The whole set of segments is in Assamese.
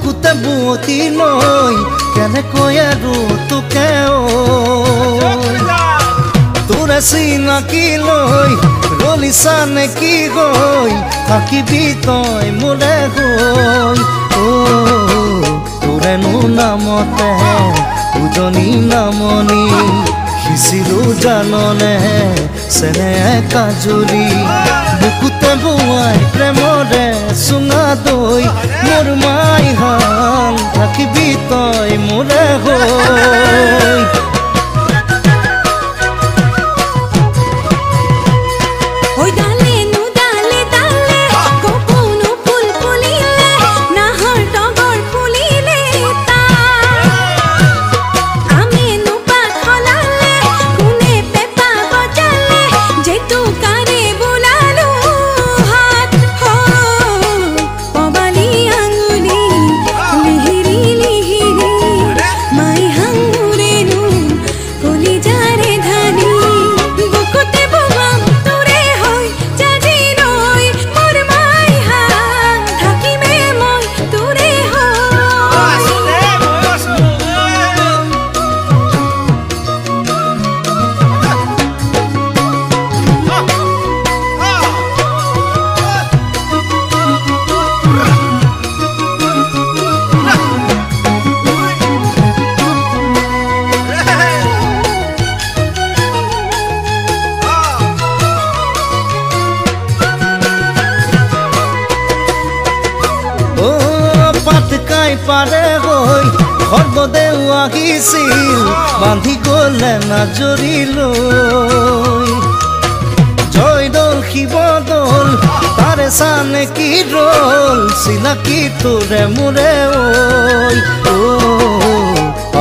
বুকুতে বুৱতী লৈ কেনেকৈ আৰু তোকে তোৰে চিনাকি লৈ ৰলিছা নেকি গৈ থাকিবি তই মোৰে গৈ তোৰেনো নামতে উজনি নামনি সিঁচিলো জাননে চেনে কাজুৰি বুকুতে বোৱাই প্ৰেমৰে চুঙা দৈ মোৰ মাইহান থাকিবি তই মোৰে হৈ পাৰে গৈ সৰ্বদেউ আহিছিল বান্ধি গলে নাজৰি লৈ জয়দৌল শিৱদৌল তাৰে চানে কি ৰল চিনাকি তোৰে মোৰে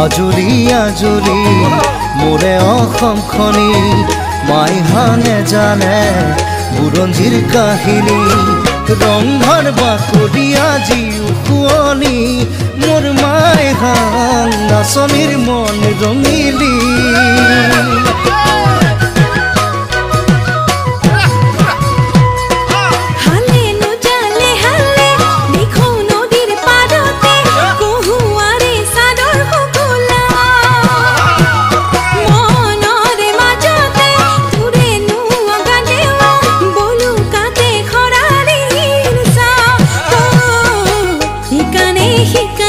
আজৰি আজৰি মোৰে অসমখনি মাইহানে জানে বুৰঞ্জীৰ কাহিনী ৰংঘৰ বাকৰি আজি শুৱনি মোৰ মাইহান নাচনীৰ মন ৰঙিলি He